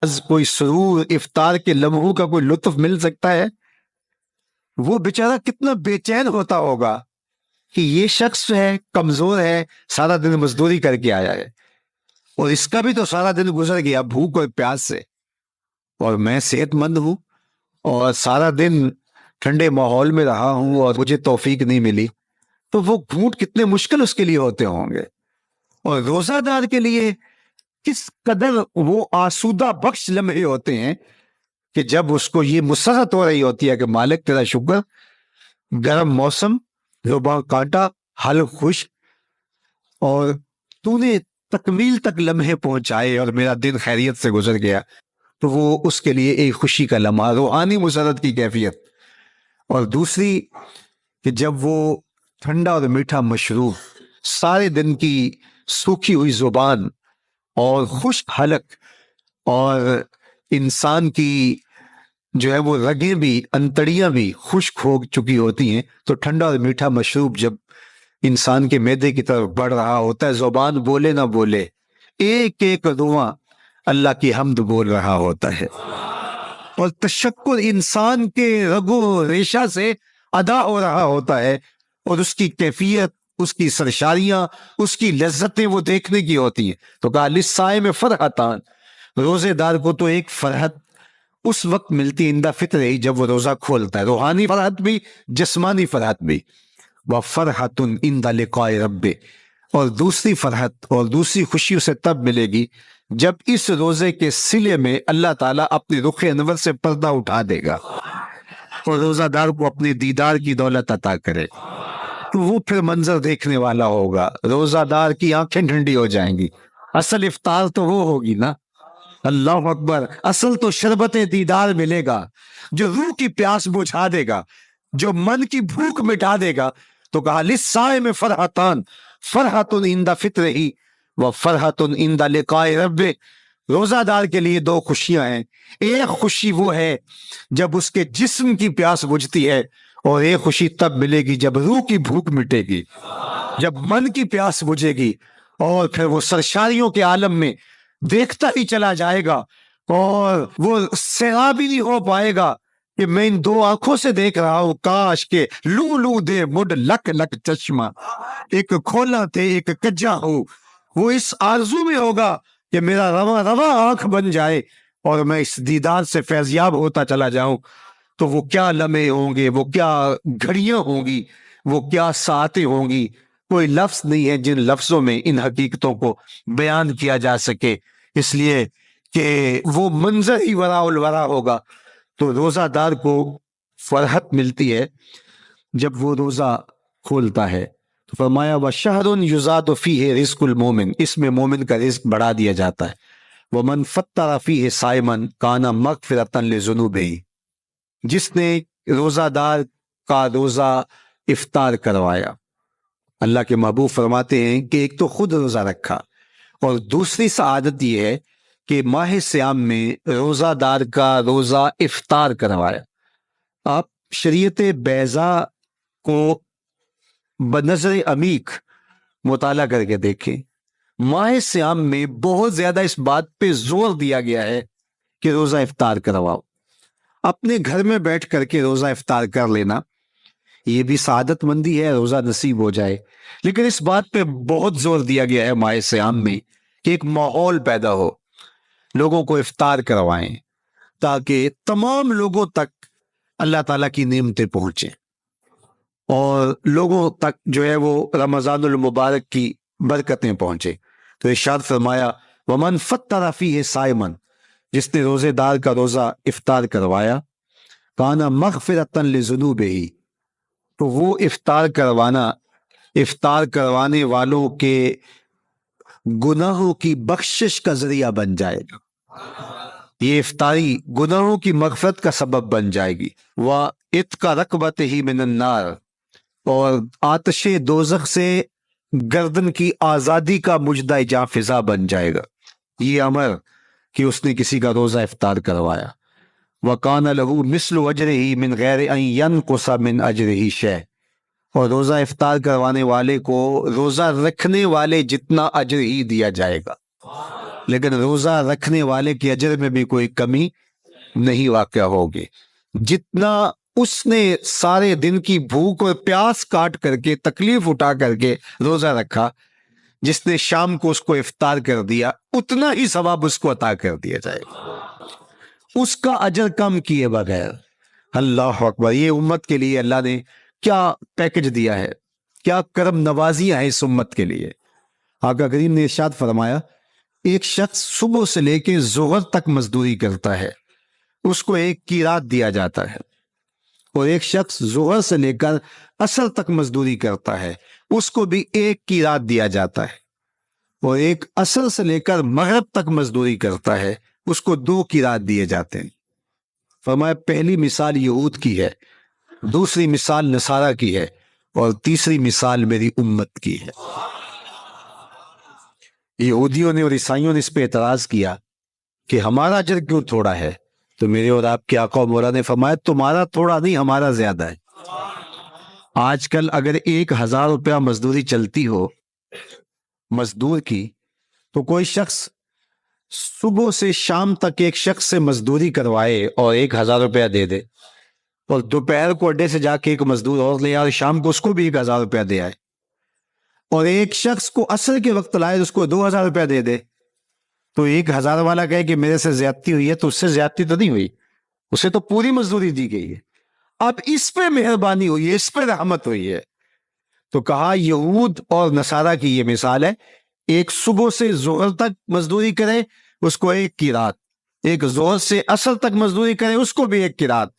کوئی سرور افطار کے لمحوں کا کوئی لطف مل سکتا ہے؟ وہ بیچارہ کتنا بے چین ہوتا ہوگا کہ یہ شخص ہے کمزور ہے، سارا دن مزدوری کر کے آیا ہے، اور اس کا بھی تو سارا دن گزر گیا بھوک اور پیاس سے، اور میں صحت مند ہوں اور سارا دن ٹھنڈے ماحول میں رہا ہوں اور مجھے توفیق نہیں ملی، تو وہ گھونٹ کتنے مشکل اس کے لیے ہوتے ہوں گے۔ اور روزہ دار کے لیے کس قدر وہ آسودہ بخش لمحے ہوتے ہیں کہ جب اس کو یہ مسرت ہو رہی ہوتی ہے کہ مالک تیرا شکر، گرم موسم، زباں کانٹا، حلق خشک، اور تو نے تکمیل تک لمحے پہنچائے اور میرا دن خیریت سے گزر گیا، تو وہ اس کے لیے ایک خوشی کا لمحہ، روحانی مسرت کی کیفیت۔ اور دوسری کہ جب وہ ٹھنڈا اور میٹھا مشروب، سارے دن کی سوکھی ہوئی زبان اور خشک حلق، اور انسان کی جو ہے وہ رگیں بھی، انتڑیاں بھی خشک ہو چکی ہوتی ہیں، تو ٹھنڈا اور میٹھا مشروب جب انسان کے معدے کی طرف بڑھ رہا ہوتا ہے، زبان بولے نہ بولے، ایک ایک دعا اللہ کی حمد بول رہا ہوتا ہے، اور تشکر انسان کے رگو ریشہ سے ادا ہو رہا ہوتا ہے، اور اس کی کیفیت، اس کی سرشاریاں، اس کی لذتیں وہ دیکھنے کی ہوتی ہیں۔ تو کہا للصائم فرحتان، روزے دار کو تو ایک فرحت اس وقت ملتی ہے اندہ فطر ہی جب وہ روزہ کھولتا ہے، روحانی فرحت بھی، جسمانی فرحت بھی۔ وَفَرْحَةٌ عِنْدَ لِقَاءِ رَبِّهِ، اور دوسری فرحت اور دوسری خوشی اسے تب ملے گی جب اس روزے کے صلے میں اللہ تعالیٰ اپنے رخ انور سے پردہ اٹھا دے گا اور روزہ دار کو اپنے دیدار کی دولت عطا کرے، تو وہ پھر منظر دیکھنے والا ہوگا، روزہ دار کی آنکھیں ٹھنڈی ہو جائیں گی۔ اصل افطار تو وہ ہوگی نا، اللہ اکبر، اصل تو شربت دیدار ملے گا جو روح کی پیاس بجھا دے گا، جو من کی بھوک مٹا دے گا۔ تو کہا للصائم فرحتان، فرحت عند فطرہ وفرحت عند لقاء ربہ، روزہ دار کے لیے دو خوشیاں ہیں، ایک خوشی وہ ہے جب اس کے جسم کی پیاس بجھتی ہے، اور ایک خوشی تب ملے گی جب روح کی بھوک مٹے گی، جب من کی پیاس بجھے گی، اور پھر وہ سرشاریوں کے عالم میں دیکھتا ہی چلا جائے گا، اور وہ سیراب ہی نہیں ہو پائے گا کہ میں ان دو آنکھوں سے دیکھ رہا ہوں، کاش کے لو لو دے مڈ لک لک چشمہ، ایک کھولا تھے ایک کجا ہو۔ وہ اس آرزو میں ہوگا کہ میرا رواں رواں آنکھ بن جائے اور میں اس دیدار سے فیضیاب ہوتا چلا جاؤں۔ تو وہ کیا لمحے ہوں گے، وہ کیا گھڑیاں ہوں گی، وہ کیا ساعتیں ہوں گی، کوئی لفظ نہیں ہے جن لفظوں میں ان حقیقتوں کو بیان کیا جا سکے، اس لیے کہ وہ منظر ہی وراء الورا ہوگا۔ تو روزہ دار کو فرحت ملتی ہے جب وہ روزہ کھولتا ہے، تو فرمایا وَشَهْرٌ يُزَادُ فِيهِ رِزْقُ الْمُؤْمِنِ، اس میں مومن کا رزق بڑھا دیا جاتا ہے۔ وَمَنْ فَطَّرَ فِيهِ صَائِمًا كَانَ مَغْفِرَةً لِذُنُوبِهِ، جس نے روزہ دار کا روزہ افطار کروایا، اللہ کے محبوب فرماتے ہیں کہ ایک تو خود روزہ رکھا، اور دوسری سعادت یہ ہے کہ ماہ سیام میں روزہ دار کا روزہ افطار کروایا۔ آپ شریعت بیضاء کو بنظر عمیق مطالعہ کر کے دیکھیں، ماہ سیام میں بہت زیادہ اس بات پہ زور دیا گیا ہے کہ روزہ افطار کرواؤ۔ اپنے گھر میں بیٹھ کر کے روزہ افطار کر لینا یہ بھی سعادت مندی ہے، روزہ نصیب ہو جائے، لیکن اس بات پہ بہت زور دیا گیا ہے ماہ سیام میں کہ ایک ماحول پیدا ہو، لوگوں کو افطار کروائیں تاکہ تمام لوگوں تک اللہ تعالیٰ کی نعمتیں پہنچیں، اور لوگوں تک جو ہے وہ رمضان المبارک کی برکتیں پہنچے۔ تو ارشاد فرمایا وَمَنْ فَطَّرَ فِيهِ صَائِمًا، جس نے روزے دار کا روزہ افطار کروایا، كَانَ مَغْفِرَةً لِذُنُوبِهِ، تو وہ افطار کروانے والوں کے گناہوں کی بخشش کا ذریعہ بن جائے گا، یہ افطاری گناہوں کی مغفرت کا سبب بن جائے گی۔ وَإِتْقَ رَقْبَتِهِ مِنَ النَّارِ، اور آتش دوزخ سے گردن کی آزادی کا مجدہ جاں فضا بن جائے گا، یہ امر کہ اس نے کسی کا روزہ افطار کروایا۔ وَقَانَ لَهُ مِثْلُ أَجْرِهِ مِنْ غَيْرِ أَنْ يَنْقُصَ مِنْ أَجْرِهِ شَيْءٌ، اور روزہ افطار کروانے والے کو روزہ رکھنے والے جتنا اجر ہی دیا جائے گا، لیکن روزہ رکھنے والے کے اجر میں بھی کوئی کمی نہیں واقع ہوگی. جتنا اس نے سارے دن کی بھوک اور پیاس کاٹ کر کے تکلیف اٹھا کر کے روزہ رکھا، جس نے شام کو اس کو افطار کر دیا، اتنا ہی ثواب اس کو عطا کر دیا جائے گا، اس کا اجر کم کیے بغیر. اللہ اکبر. یہ امت کے لیے اللہ نے کیا پیکج دیا ہے، کیا کرم نوازیاں ہیں اس امت کے لیے. آقا کریم نے ارشاد فرمایا، ایک شخص صبح سے لے کے ظہر تک مزدوری کرتا ہے، اس کو 1 قیراط دیا جاتا ہے. اور ایک شخص ظہر سے لے کر عصر تک مزدوری کرتا ہے، اس کو بھی 1 قیراط دیا جاتا ہے. اور ایک عصر سے لے کر مغرب تک مزدوری کرتا ہے، اس کو 2 قیراط دیے جاتے ہیں. فرمایا پہلی مثال یہود کی ہے، دوسری مثال نصارہ کی ہے، اور تیسری مثال میری امت کی ہے. یہودیوں نے اور عیسائیوں نے اس پہ اعتراض کیا کہ ہمارا اجر کیوں تھوڑا ہے؟ تو میرے اور آپ کے آقا و مولا نے فرمایا تمہارا تھوڑا نہیں، ہمارا زیادہ ہے. آج کل اگر 1000 روپیہ مزدوری چلتی ہو مزدور کی، تو کوئی شخص صبح سے شام تک ایک شخص سے مزدوری کروائے اور 1000 روپیہ دے دے، اور دوپہر کو اڈے سے جا کے ایک مزدور اور لے آئے اور شام کو اس کو بھی 1000 روپیہ دے آئے، اور ایک شخص کو عصر کے وقت لائے اس کو 2000 روپیہ دے دے، تو 1000 والا کہے کہ میرے سے زیادتی ہوئی ہے، تو اس سے زیادتی تو نہیں ہوئی، اسے تو پوری مزدوری دی گئی ہے. اب اس پہ مہربانی ہوئی ہے، اس پہ رحمت ہوئی ہے. تو کہا یہود اور نصارہ کی یہ مثال ہے، ایک صبح سے ظہر تک مزدوری کرے اس کو 1 قیراط، ایک ظہر سے عصر تک مزدوری کرے اس کو بھی 1 قیراط،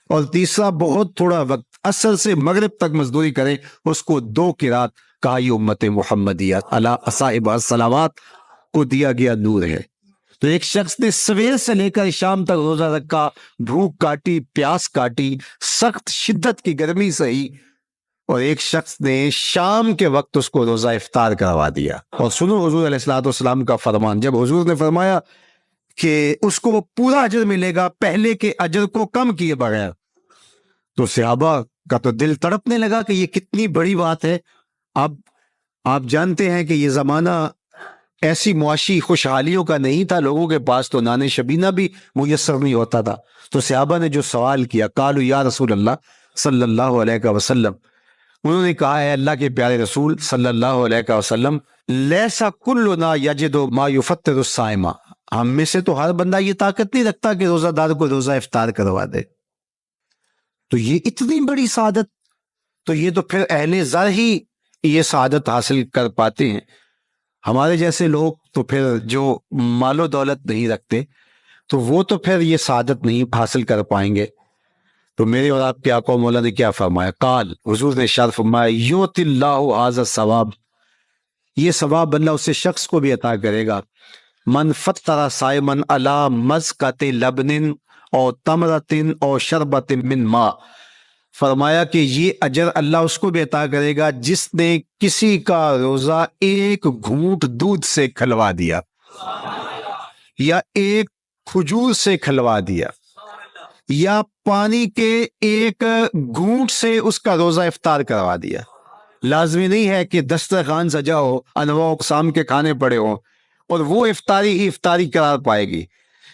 اور تیسرا بہت تھوڑا وقت عصر سے مغرب تک مزدوری کرے اس کو 2 قیراط. کہا یہ امت محمدیہ علی اصحابہ الصلوات کو دیا گیا نور ہے. تو ایک شخص نے سویر سے لے کر شام تک روزہ رکھا، بھوک کاٹی، پیاس کاٹی، سخت شدت کی گرمی سہی، اور ایک شخص نے شام کے وقت اس کو روزہ افطار کروا دیا. اور سنو حضور علیہ الصلوۃ والسلام کا فرمان، جب حضور نے فرمایا کہ اس کو پورا اجر ملے گا پہلے کے اجر کو کم کیے بغیر، تو صحابہ کا تو دل تڑپنے لگا کہ یہ کتنی بڑی بات ہے. اب آپ جانتے ہیں کہ یہ زمانہ ایسی معاشی خوشحالیوں کا نہیں تھا، لوگوں کے پاس تو نان شبینہ بھی میسر نہیں ہوتا تھا. تو صحابہ نے جو سوال کیا، قالوا یا رسول اللہ صلی اللہ علیہ وسلم، انہوں نے کہا ہے اللہ کے پیارے رسول صلی اللہ علیہ وسلم، لیسا کلنا یجد ما یفطر الصائم، ہم میں سے تو ہر بندہ یہ طاقت نہیں رکھتا کہ روزہ دار کو روزہ افطار کروا دے. تو یہ اتنی بڑی سعادت، تو یہ تو پھر اہل زر ہی یہ سعادت حاصل کر پاتے ہیں. ہمارے جیسے لوگ تو پھر جو مال و دولت نہیں رکھتے تو وہ تو پھر یہ سعادت نہیں حاصل کر پائیں گے. تو میرے اور آپ کے آقا و مولا نے کیا فرمایا؟ قال، حضور نے ارشاد فرمایا، یؤتی اللہ ھذا الثواب، یہ ثواب اللہ اس شخص کو بھی عطا کرے گا، من فطر صائما علی مزقۃ لبن او تمرۃ او شربۃ من ماء. فرمایا کہ یہ اجر اللہ اس کو بھی عطا کرے گا جس نے کسی کا روزہ 1 گھونٹ دودھ سے کھلوا دیا، یا 1 کھجور سے کھلوا دیا، یا پانی کے 1 گھونٹ سے اس کا روزہ افطار کروا دیا. لازمی نہیں ہے کہ دسترخوان سجا ہو، انواع اقسام کے کھانے پڑے ہوں اور وہ افطاری ہی افطاری قرار پائے گی.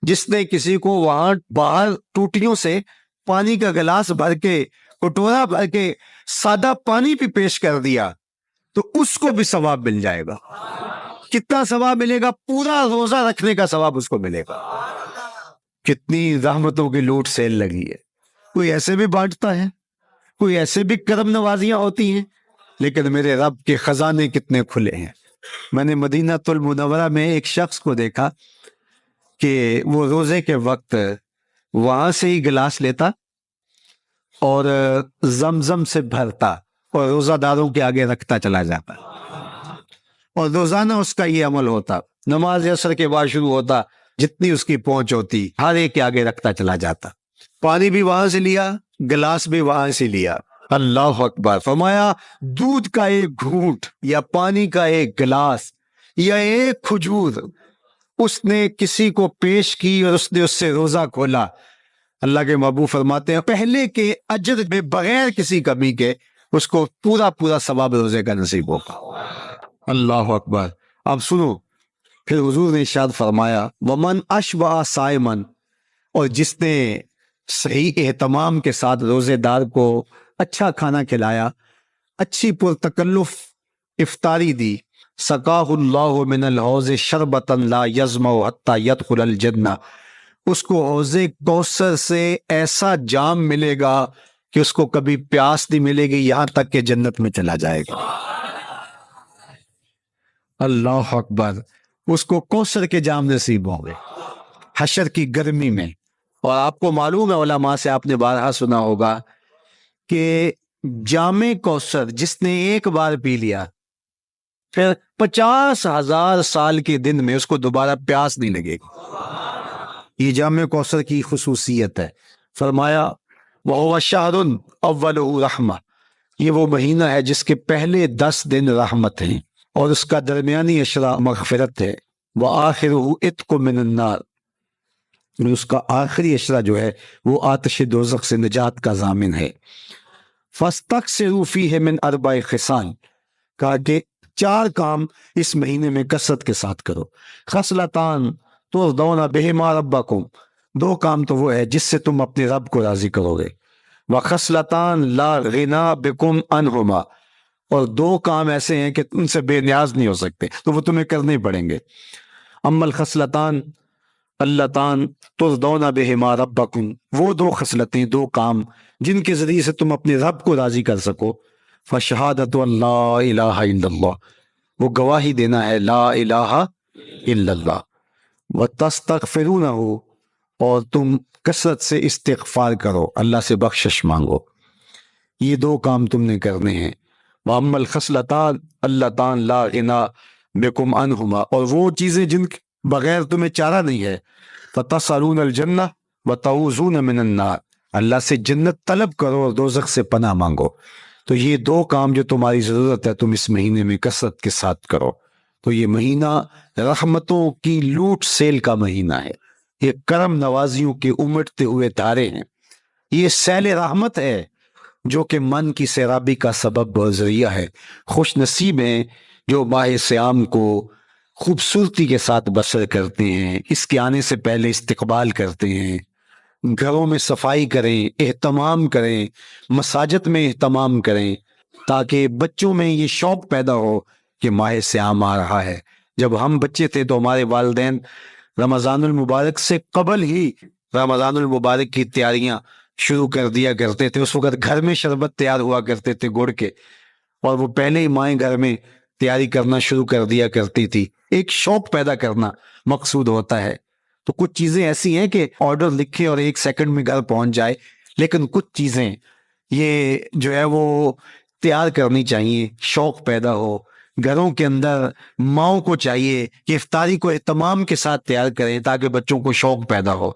جس نے کسی کو وہاں باہر ٹوٹیوں سے پانی کا گلاس بھر کے، کٹورا بھر کے سادہ پانی بھی پیش کر دیا تو اس کو بھی ثواب مل جائے گا. کتنا ثواب ملے گا؟ پورا روزہ رکھنے کا ثواب اس کو ملے گا. کتنی رحمتوں کی لوٹ سیل لگی ہے. کوئی ایسے بھی بانٹتا ہے، کوئی ایسے بھی کرم نوازیاں ہوتی ہیں، لیکن میرے رب کے خزانے کتنے کھلے ہیں. میں نے مدینہ المنورہ میں ایک شخص کو دیکھا کہ وہ روزے کے وقت وہاں سے ہی گلاس لیتا اور زمزم سے بھرتا اور روزہ داروں کے آگے رکھتا چلا جاتا، اور روزانہ اس کا یہ عمل ہوتا. نماز عصر کے بعد شروع ہوتا، جتنی اس کی پہنچ ہوتی ہر ایک کے آگے رکھتا چلا جاتا. پانی بھی وہاں سے لیا، گلاس بھی وہاں سے لیا. اللہ اکبر. فرمایا دودھ کا 1 گھونٹ یا پانی کا 1 گلاس یا 1 کھجور اس نے کسی کو پیش کی اور اس نے اس سے روزہ کھولا. اللہ کے محبوب فرماتے ہیں پہلے کے اجر میں بغیر کسی کمی کے اس کو پورا ثواب روزے کا نصیب ہوگا. اللہ اکبر. اب سنو، پھر حضور نے ارشاد فرمایا ومن اشبع صائمن، اور جس نے صحیح اہتمام کے ساتھ روزے دار کو اچھا کھانا کھلایا، اچھی پرتکلف افطاری دی، سقاہ اللہ من الحوض شربتا لا یظمأ حتی یدخل الجنہ، اس کو حوض کوثر سے ایسا جام ملے گا کہ اس کو کبھی پیاس نہیں ملے گی یہاں تک کہ جنت میں چلا جائے گا۔ اللہ اکبر، اس کو کوثر کے جام نصیب ہوں گے حشر کی گرمی میں۔ اور آپ کو معلوم ہے، علماء سے آپ نے بارہا سنا ہوگا کہ جام کوثر جس نے ایک بار پی لیا، پھر 50,000 سال کے دن میں اس کو دوبارہ پیاس نہیں لگے گی۔ یہ جام کوثر کی خصوصیت ہے۔ فرمایا وَهُوَ شَهْرٌ أَوَّلُهُ رَحْمَةٌ، یہ وہ مہینہ ہے جس کے پہلے 10 دن رحمت ہیں اور اس کا درمیانی عشرہ مغفرت ہے، وَآخِرُهُ عِتْقٌ مِّنَ النَّارِ، اس کا آخری عشرہ جو ہے وہ آتش دوزخ سے نجات کا ضامن ہے۔ فَاسْتَكْثِرُوا فِيهِ مِنْ 4 خِصَالٍ، کہا کہ 4 کام اس مہینے میں کثرت کے ساتھ کرو۔ خصلتان ترضون بہما ربکم، 2 کام تو وہ ہے جس سے تم اپنے رب کو راضی کرو گے۔ وخصلتان لا غنا بکم عنہما، اور 2 کام ایسے ہیں کہ ان سے بے نیاز نہیں ہو سکتے، تو وہ تمہیں کرنے پڑیں گے۔ اما الخصلتان اللتان ترضون بہما ربکم، وہ 2 خصلتیں، 2 کام جن کے ذریعے سے تم اپنے رب کو راضی کر سکو۔ فشہادت اللہ الہ الا اللہ، وہ گواہی دینا ہے لا الہ الا اللہ، وتستغفرونہ، اور تم کثرت سے استغفار کرو، اللہ سے بخشش مانگو۔ یہ 2 کام تم نے کرنے ہیں۔ وَأَمَّا الْخَصْلَتَانِ اللَّتَانِ لَا غِنَىٰ بِكُمْ عَنْهُمَا، اور وہ چیزیں جن کے بغیر تمہیں چارہ نہیں ہے۔ فَتَسْأَلُونَ الْجَنَّةَ وَتَعُوذُونَ مِنَ النَّارِ، اللہ سے جنت طلب کرو اور دوزخ سے پناہ مانگو۔ تو یہ 2 کام جو تمہاری ضرورت ہے تم اس مہینے میں کثرت کے ساتھ کرو۔ تو یہ مہینہ رحمتوں کی لوٹ سیل کا مہینہ ہے، یہ کرم نوازیوں کے امٹتے ہوئے دھارے ہیں، یہ سیل رحمت ہے جو کہ من کی سیرابی کا سبب و ذریعہ ہے۔ خوش نصیب ہیں جو ماہ سیام کو خوبصورتی کے ساتھ بسر کرتے ہیں، اس کے آنے سے پہلے استقبال کرتے ہیں، گھروں میں صفائی کریں، اہتمام کریں، مساجد میں اہتمام کریں، تاکہ بچوں میں یہ شوق پیدا ہو کہ ماہ سیام آ رہا ہے۔ جب ہم بچے تھے تو ہمارے والدین رمضان المبارک سے قبل ہی رمضان المبارک کی تیاریاں شروع کر دیا کرتے تھے۔ اس وقت گھر میں شربت تیار ہوا کرتے تھے گڑ کے، اور وہ پہلے ہی مائیں گھر میں تیاری کرنا شروع کر دیا کرتی تھی۔ ایک شوق پیدا کرنا مقصود ہوتا ہے۔ تو کچھ چیزیں ایسی ہیں کہ آرڈر لکھے اور 1 سیکنڈ میں گھر پہنچ جائے، لیکن کچھ چیزیں یہ جو ہے وہ تیار کرنی چاہیے، شوق پیدا ہو گھروں کے اندر۔ ماؤں کو چاہیے کہ افطاری کو اہتمام کے ساتھ تیار کریں تاکہ بچوں کو شوق پیدا ہو۔